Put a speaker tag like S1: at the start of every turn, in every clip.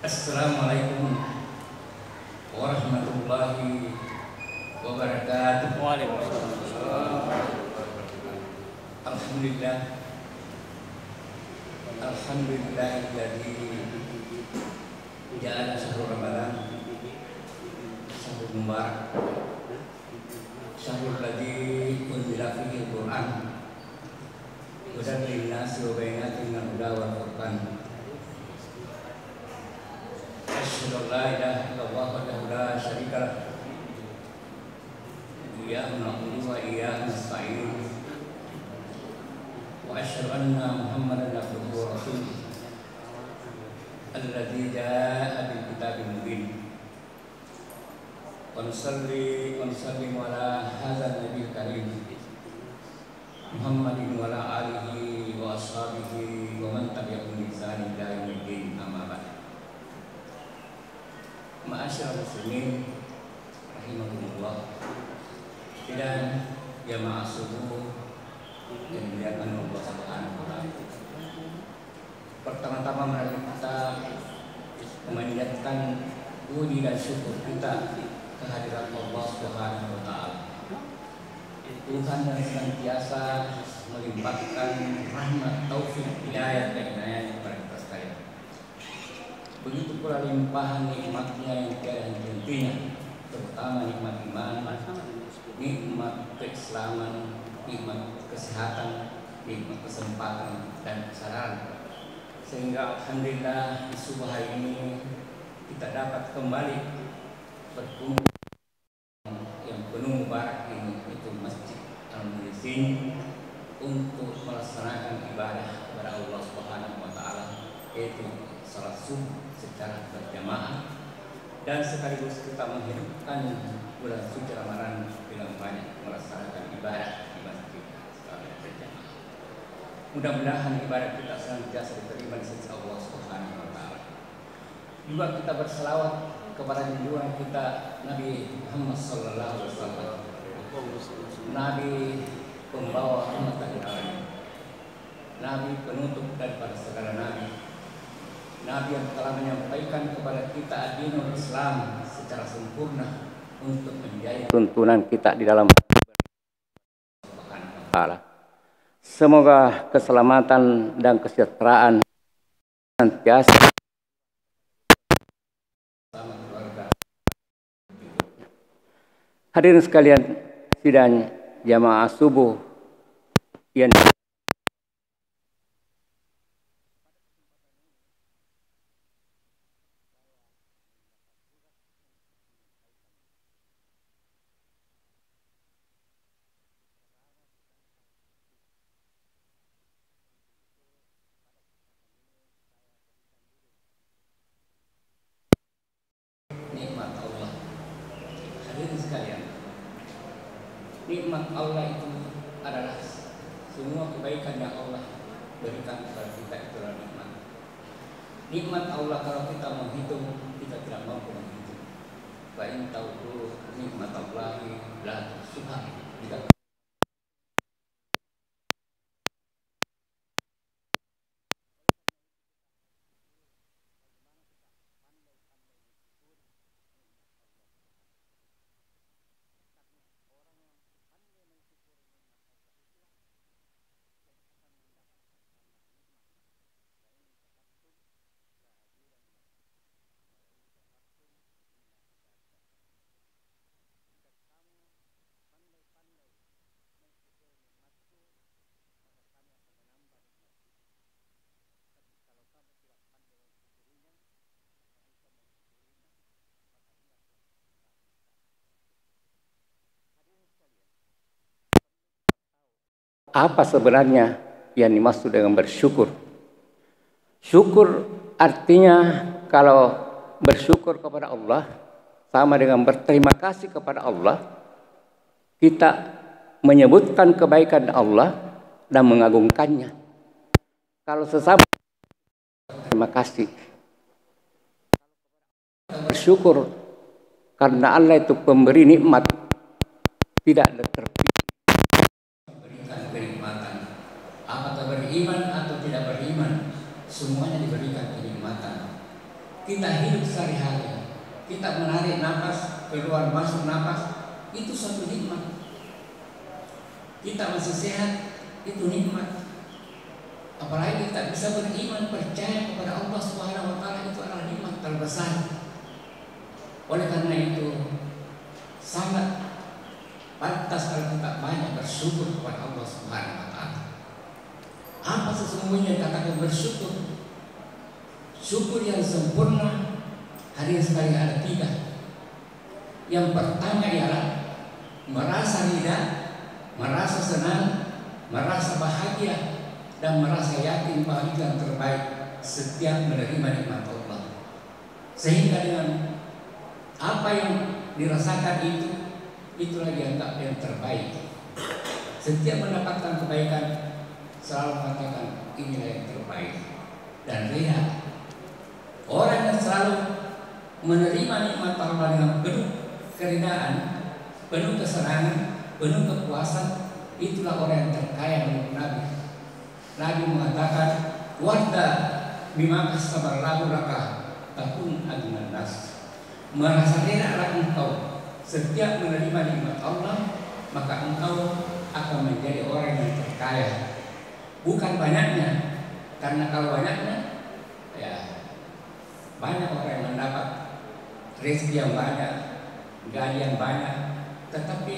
S1: Assalamualaikum warahmatullahi wabarakatuh.
S2: Waalaikumsalam.
S1: Alhamdulillah. Alhamdulillahilladzi ja'ala syahrul Ramadan syahrul mubarak, syahrul ladzi unzila fihi al-Qur'an hudan lin-nasi wa bayyinatin minal huda wal furqan. Asyhadu an la ilaha illallah wahdahu la syarika lah. Iyyahu na'budu wa iyyahu nasta'in. Wa asyhadu anna Muhammadan abduhu wa rasuluh alladzi jaa'a bil kitabil mubin. Wa nusalli wa nusallimu ala hadzal nabiyil karim Muhammadin wa ala alihi wa ashabihi wa man tabi'ahum bi ihsan ila yaumiddin. Amma ba'd. Ma'asyiral muslimin rahimakumullah, dan jamaah subuh yang dimuliakan Allah Subhanahu wa taala. Pertama-tama mari kita memanjatkan puji dan syukur kita kehadirat Allah Subhanahu wa taala. Tuhan yang senantiasa melimpahkan rahmat, taufik, hidayah dan inayah kepada kita sekalian. Begitu pula limpahan nikmatnya yang tiada henti-hentinya, terutama nikmat iman, nikmat keislaman, nikmat kesehatan, nikmat kesempatan dan kesadaran. Sehingga alhamdulillah di subuh hari ini kita dapat kembali berkumpul yang penuh mubarak ini, yaitu Masjid Al-Muhsin, untuk melaksanakan ibadah kepada Allah Subhanahu wa taala, yaitu salat subuh secara berjamaah, dan sekaligus kita menghidupkan bulan suci Ramadan dengan banyak melaksanakan ibadah di masjid secara berjamaah. Mudah-mudahan ibadah kita senantiasa diterima di sisi Allah Subhanahu wa taala. Juga kita berselawat kepada junjungan kita Nabi Muhammad sallallahu alaihi wasallam, Nabi pembawa rahmat bagi alamin, Nabi penutup daripada segala nabi, Nabi yang telah menyampaikan kepada kita ad-dinul Islam secara sempurna untuk menjadi tuntunan kita di dalam Allah. Semoga keselamatan dan kesejahteraan senantiasa bersama keluarga. Hadirin sekalian, sidang jamaah subuh yang nikmat Allah. Hadirin sekalian, nikmat Allah itu adalah semua kebaikan yang Allah berikan kepada kita, itulah nikmat. Nikmat Allah kalau kita menghitung, kita tidak mampu menghitung. Wa in ta'uddu nikmatallahi la tuhsuha. Apa sebenarnya yang dimaksud dengan bersyukur? Syukur artinya, kalau bersyukur kepada Allah sama dengan berterima kasih kepada Allah. Kita menyebutkan kebaikan Allah dan mengagungkannya. Kalau sesama terima kasih, bersyukur karena Allah itu pemberi nikmat, tidak ada terpikir berikan kenikmatan. Apakah beriman atau tidak beriman, semuanya diberikan kenikmatan. kita hidup sehari-hari, kita menarik nafas, keluar masuk nafas, itu suatu nikmat. Kita masih sehat, itu nikmat. Apalagi kita bisa beriman, percaya kepada Allah Subhanahu wa Ta'ala, itu adalah nikmat terbesar. Oleh karena itu sangat pantas kalau kita banyak bersyukur kepada Allah Subhanahu wa Ta'ala. Apa sesungguhnya katakan bersyukur? Syukur yang sempurna hadirin sekalian ada 3. Yang pertama ialah merasa ridha, merasa senang, merasa bahagia, dan merasa yakin bahwa itu yang terbaik setiap menerima nikmat Allah. Sehingga dengan apa yang dirasakan itu, itulah dianggap yang terbaik. Setiap mendapatkan kebaikan selalu mengatakan inilah yang terbaik. Dan ridha, orang yang selalu menerima nikmat Allah dengan penuh keridaan, penuh kesenangan, penuh kepuasan, itulah orang yang terkaya menurut Nabi. Nabi mengatakan, "Warda bima kasabar lahu laka takun agnan nas." Merasa ridhalah engkau setiap menerima nikmat Allah, maka engkau akan menjadi orang yang terkaya. Bukan banyaknya, karena kalau banyaknya, ya banyak orang yang mendapat rezeki yang banyak, gaji yang banyak, tetapi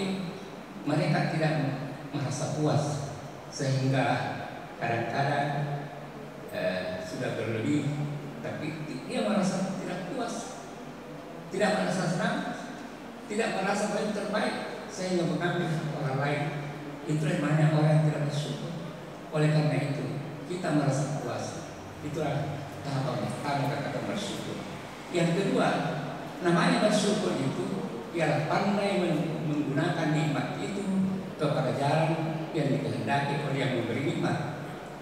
S1: mereka tidak merasa puas, sehingga kadang-kadang sudah berlebih, tapi dia merasa tidak puas, tidak merasa senang, tidak merasa paling terbaik, sehingga mengambil orang lain. Itu namanya orang yang tidak bersyukur. Oleh karena itu kita merasa puas. Itulah tahap pertama kata bersyukur. Yang kedua, namanya bersyukur itu ialah pandai menggunakan nikmat itu kepada jalan yang dikehendaki oleh yang memberi nikmat,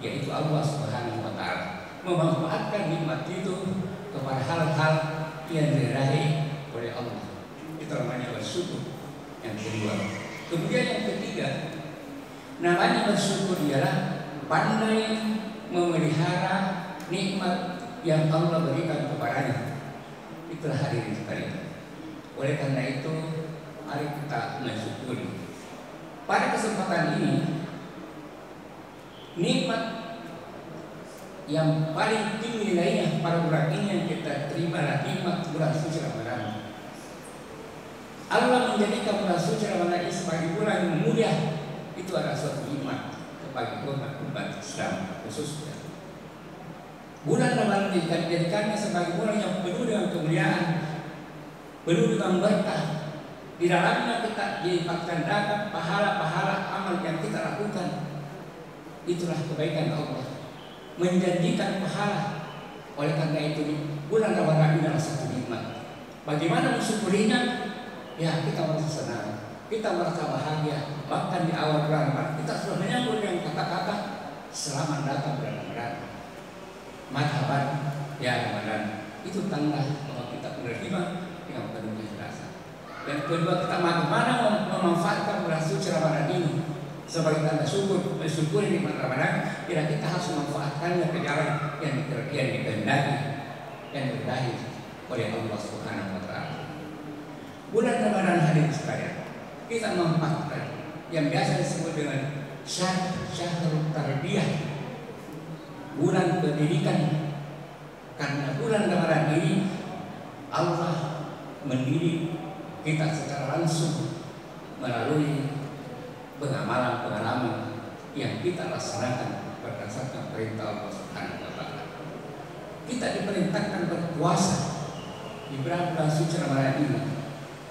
S1: yaitu Allah Subhanahu wa Ta'ala. Memanfaatkan nikmat itu kepada hal-hal yang diridhai oleh Allah. Itu namanya bersyukur. Yang kedua. Kemudian yang ketiga, namanya bersyukur ialah pandai memelihara nikmat yang Allah berikan kepadanya. Itulah hadirin sekalian. Oleh karena itu, mari kita mensyukuri. Pada kesempatan ini, nikmat yang paling tinggi nilainya pada bulan ini yang kita terima adalah nikmat bulan suci Ramadan. Allah menjadikan bulan suci Ramadan ini sebagai bulan yang mulia. Itu adalah suatu nikmat bagi umat Islam khususnya. Bulan Ramadan dijadikannya sebagai bulan yang penuh dengan kemuliaan, penuh dengan berkah. Di dalamnya kita dilipatkan dapat pahala-pahala amal yang kita lakukan. Itulah kebaikan Allah, menjanjikan pahala. Oleh karena itu bulan Ramadan ini adalah satu nikmat. Bagaimana mensyukurinya? Ya, kita merasa senang, kita merasa bahagia. Bahkan di awal bulan Ramadan kita sudah menyambut dengan kata-kata selamat datang bulan Ramadan. Marhaban ya Ramadan. Itu tanda bahwa kita menerima dengan penuh keikhlasan. Dan kedua, kita bagaimana memanfaatkan bulan suci Ramadan ini sebagai tanda syukur, mensyukuri nikmat Ramadan. Kita harus memanfaatkannya ke jalan yang dikehendaki, yang diridhai oleh Allah Subhanahu wa Ta'ala. Bulan Ramadan hadirin sekalian, kita memanfaatkan yang biasa disebut dengan syahrul tarbiyah, bulan pendidikan. Karena bulan Ramadan ini Allah mendidik kita secara langsung melalui pengalaman-pengalaman yang kita laksanakan berdasarkan perintah Allah Subhanahu wa Ta'ala. Kita diperintahkan berpuasa di bulan suci Ramadan ini.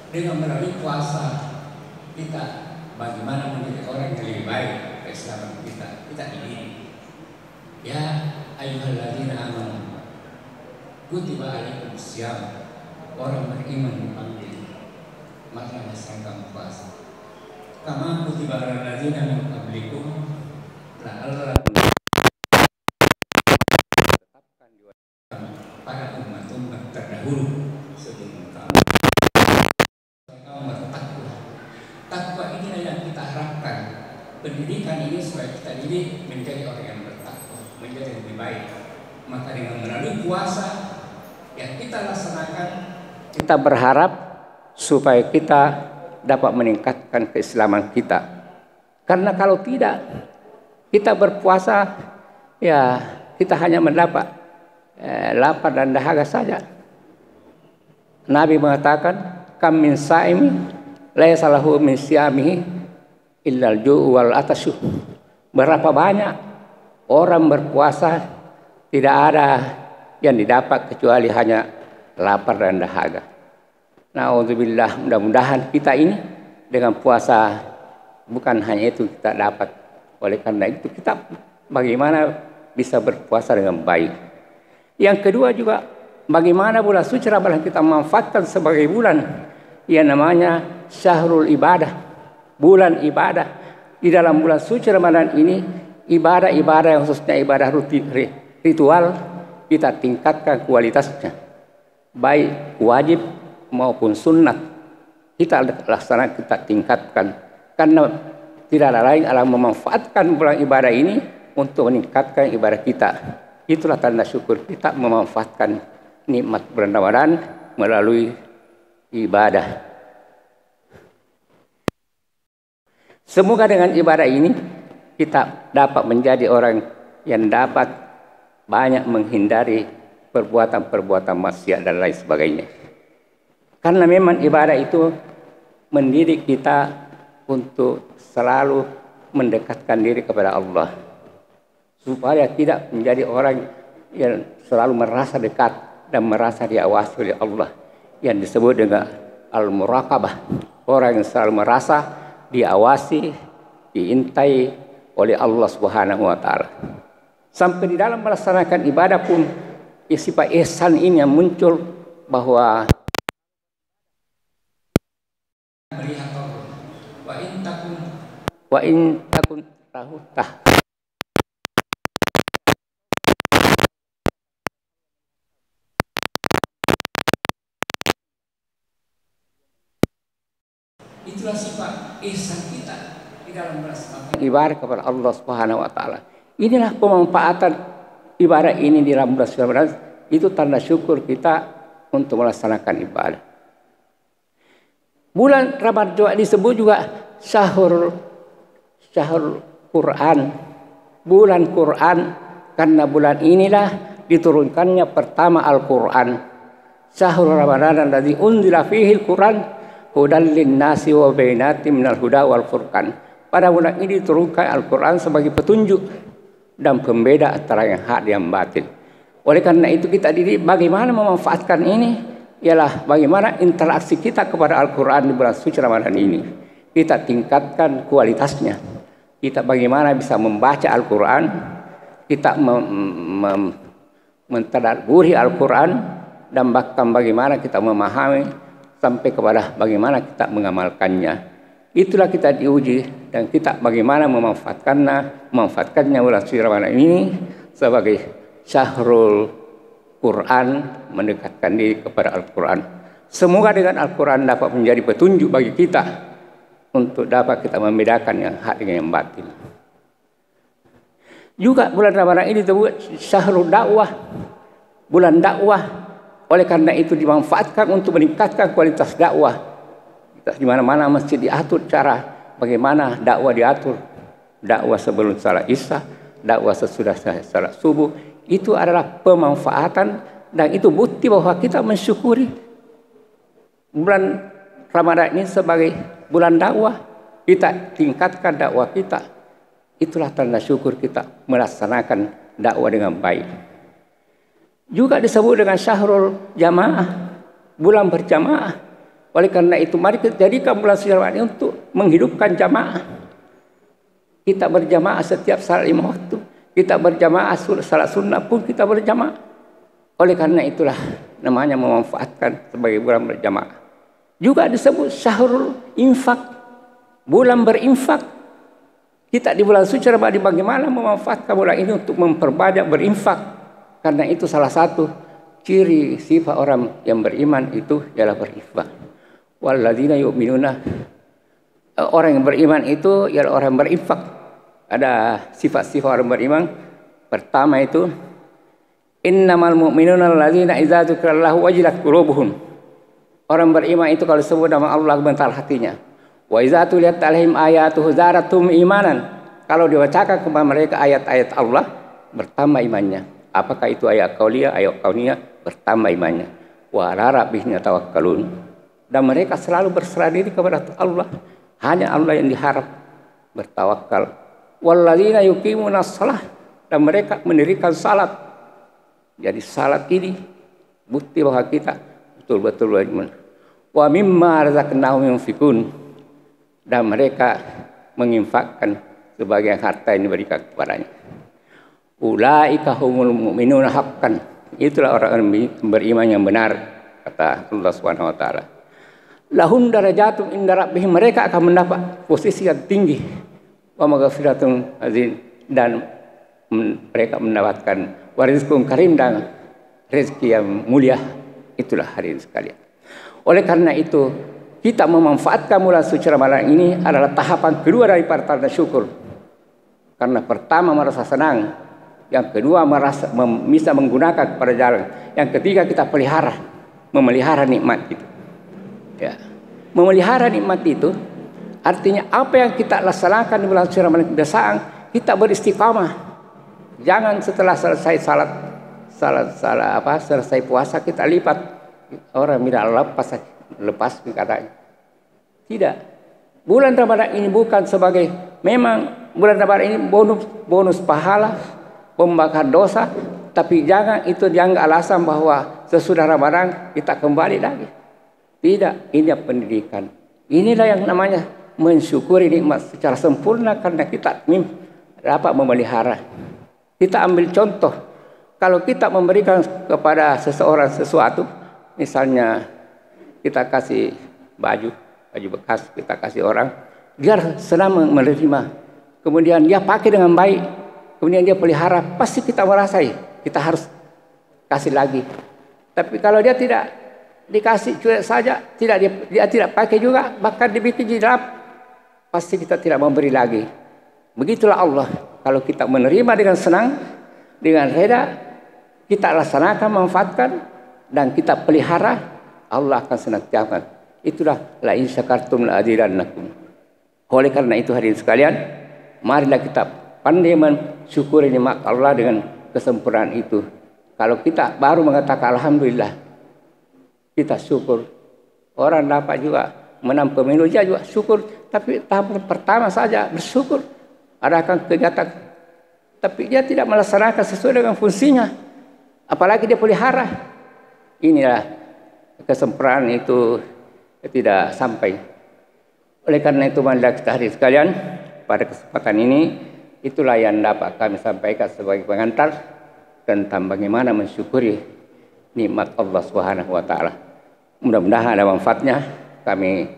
S1: Dengan melalui puasa kita bagaimana menjadi orang yang lebih baik keislaman kita dididik. Ya ayyuhalladzina amanu kutiba alaikumus syiyam, orang beriman dipanggil maka melaksanakan puasa. Kama kutiba alal ladzina min qablikum la'allakum tetapkan pada umat-umat terdahulu sebelum kamu. Takwa inilah yang kita harapkan. Pendidikan ini supaya kita didik menjadi orang yang bertakwa, menjadi lebih baik. Maka dengan melalui puasa yang kita laksanakan, kita berharap supaya kita dapat meningkatkan keislaman kita. Karena kalau tidak, kita berpuasa, ya kita hanya mendapat lapar dan dahaga saja. Nabi mengatakan, kam min saimi laisa lahu min siyamihi illa al-ju'u wal atasyu. Berapa banyak orang berpuasa tidak ada yang didapat kecuali hanya lapar dan dahaga. Na'udzubillah, mudah-mudahan kita ini dengan puasa bukan hanya itu kita dapat. Oleh karena itu kita bagaimana bisa berpuasa dengan baik. Yang kedua juga, bagaimana bulan suci Ramadan kita manfaatkan sebagai bulan yang namanya syahrul ibadah, bulan ibadah. Di dalam bulan suci Ramadan ini, ibadah-ibadah yang khususnya ibadah ritual kita tingkatkan kualitasnya, baik wajib maupun sunnah kita laksanakan, kita tingkatkan, karena tidak ada lain adalah memanfaatkan bulan ibadah ini untuk meningkatkan ibadah kita. Itulah tanda syukur kita memanfaatkan nikmat bulan Ramadan melalui ibadah. Semoga dengan ibadah ini kita dapat menjadi orang yang dapat banyak menghindari perbuatan-perbuatan maksiat dan lain sebagainya. Karena memang ibadah itu mendidik kita untuk selalu mendekatkan diri kepada Allah, supaya tidak menjadi orang yang selalu merasa dekat dan merasa diawasi oleh Allah, yang disebut dengan al-muraqabah. Orang yang selalu merasa diawasi, diintai oleh Allah Subhanahu wa taala. Sampai di dalam melaksanakan ibadah pun sifat ihsan ini yang muncul, bahwa melihat Allah. Wa in takun rahutah. Itulah sifat ihsan kita di dalam melaksanakan ibadah kepada Allah Subhanahu wa taala. Inilah pemanfaatan ibadah ini di dalam bulan Ramadan, itu tanda syukur kita untuk melaksanakan ibadah. Bulan Ramadan juga disebut juga syahrul Quran, bulan Quran, karena bulan inilah diturunkannya pertama Al-Quran. Syahrul Ramadan alladzi unzila fihi al-Quran hudal lin-nasi wa bainatin minal huda wal furqan. Pada bulan ini diturunkan Al-Quran sebagai petunjuk dan pembeda antara yang hak dan yang batil. Oleh karena itu kita didik bagaimana memanfaatkan ini, ialah bagaimana interaksi kita kepada Al-Quran di bulan suci Ramadan ini. Kita tingkatkan kualitasnya. Kita bagaimana bisa membaca Al-Quran, kita mentadabburi Al-Quran, dan bahkan bagaimana kita memahami sampai kepada bagaimana kita mengamalkannya. Itulah kita diuji, dan kita bagaimana memanfaatkannya bulan suci Ramadan ini sebagai syahrul Quran, mendekatkan diri kepada Al-Quran. Semoga dengan Al-Quran dapat menjadi petunjuk bagi kita untuk dapat kita membedakan yang hak dengan yang batil. Juga bulan Ramadan ini disebut syahrul dakwah, bulan dakwah. Oleh karena itu dimanfaatkan untuk meningkatkan kualitas dakwah. Di mana-mana mesti diatur cara bagaimana dakwah diatur. Dakwah sebelum salat Isya, dakwah sesudah salat subuh. Itu adalah pemanfaatan, dan itu bukti bahwa kita mensyukuri bulan Ramadan ini sebagai bulan dakwah. Kita tingkatkan dakwah kita. Itulah tanda syukur kita melaksanakan dakwah dengan baik. Juga disebut dengan syahrul jamaah, bulan berjamaah. Oleh karena itu mari kita jadikan bulan suci Ramadan ini untuk menghidupkan jamaah. Kita berjamaah setiap salat 5 waktu. Kita berjamaah salat sunnah pun kita berjamaah. Oleh karena itulah namanya memanfaatkan sebagai bulan berjamaah. Juga disebut syahrul infak, bulan berinfak. Kita di bulan suci Ramadan bagaimana memanfaatkan bulan ini untuk memperbanyak berinfak. Karena itu salah satu ciri sifat orang yang beriman itu ialah berinfak. Walladzina yu'minuna, orang yang beriman itu ialah orang yang berinfak. Ada sifat-sifat orang beriman. Pertama itu
S3: Innamal mu'minuna alladzina idza dzukirallahu wajilat qulubuhum. Orang beriman itu kalau disebut nama Allah gentar hatinya. Wa idza tuliyat alaihim ayatuhu zadatum imanan. Kalau dibacakan kepada mereka ayat-ayat Allah, bertambah imannya. Apakah itu ayat qauliyah, ayat kauniyah, bertambah imannya. Wa ala rabbihim yatawakkalun. Dan mereka selalu berserah diri kepada Allah. Hanya Allah yang diharap bertawakal. Walladzina yuqimunas shalah, dan mereka mendirikan salat. Jadi salat ini bukti bahwa kita betul-betul beriman. Wa mimma razaqnahum yunfikun, dan mereka menginfakkan sebagian harta yang diberikan kepadanya. Ulaika humul mu'minuna haqqan, itulah orang beriman yang benar, kata Allah Subhanahu wa taala. Lahum darajatun inda rabbihim, mereka akan mendapat posisi yang tinggi. Wa maghfiratun azim, dan mereka mendapatkan warizqun karim, dan rezeki yang mulia. Itulah hadirin sekalian. Oleh karena itu, kita memanfaatkan bulan suci Ramadan ini adalah tahapan kedua daripada tanda syukur. Karena pertama merasa senang, yang kedua bisa menggunakan kepada jalan, yang ketiga kita memelihara nikmat itu. Ya. Memelihara nikmat itu artinya apa yang kita laksanakan di bulan suci Ramadan kebiasaan, kita beristiqamah. Jangan setelah selesai selesai puasa kita lipat. Orang tidak lepas katanya. Tidak. Bulan Ramadan ini bukan sebagai, memang bulan Ramadan ini bonus pahala, pembakar dosa, tapi jangan itu dianggap alasan bahwa sesudah Ramadan kita kembali lagi. Tidak, ini pendidikan. Inilah yang namanya mensyukuri nikmat secara sempurna karena kita dapat memelihara. Kita ambil contoh, kalau kita memberikan kepada seseorang sesuatu, misalnya kita kasih baju bekas, kita kasih orang, dia senang menerima, kemudian dia pakai dengan baik, kemudian dia pelihara, pasti kita merasai, kita harus kasih lagi. Tapi kalau dia tidak dikasih cuek saja, dia tidak pakai juga, bahkan dibikin jilbab, pasti kita tidak memberi lagi. Begitulah Allah. Kalau kita menerima dengan senang, dengan reda, kita laksanakan, manfaatkan, dan kita pelihara, Allah akan senantiasa. Itulah la in syakartum la azidannakum. Oleh karena itu hadirin sekalian, marilah kita pandai mensyukuri nikmat Allah dengan kesempurnaan itu. Kalau kita baru mengatakan alhamdulillah, kita syukur. Orang dapat juga menang pemilu juga syukur, tapi tahap pertama saja bersyukur. Adakan kegiatan, tapi dia tidak melaksanakan sesuai dengan fungsinya, apalagi dia pelihara. Inilah kesempurnaan itu tidak sampai. Oleh karena itu marilah kita hadirin sekalian, pada kesempatan ini itulah yang dapat kami sampaikan sebagai pengantar tentang bagaimana mensyukuri nikmat Allah Subhanahu wa taala. Mudah-mudahan ada manfaatnya. Kami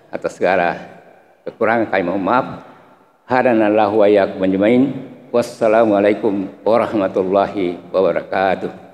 S3: atas segala kekurangan kami mohon maaf. Hadanallahu wa iyyakum ajmain. Wassalamualaikum warahmatullahi wabarakatuh.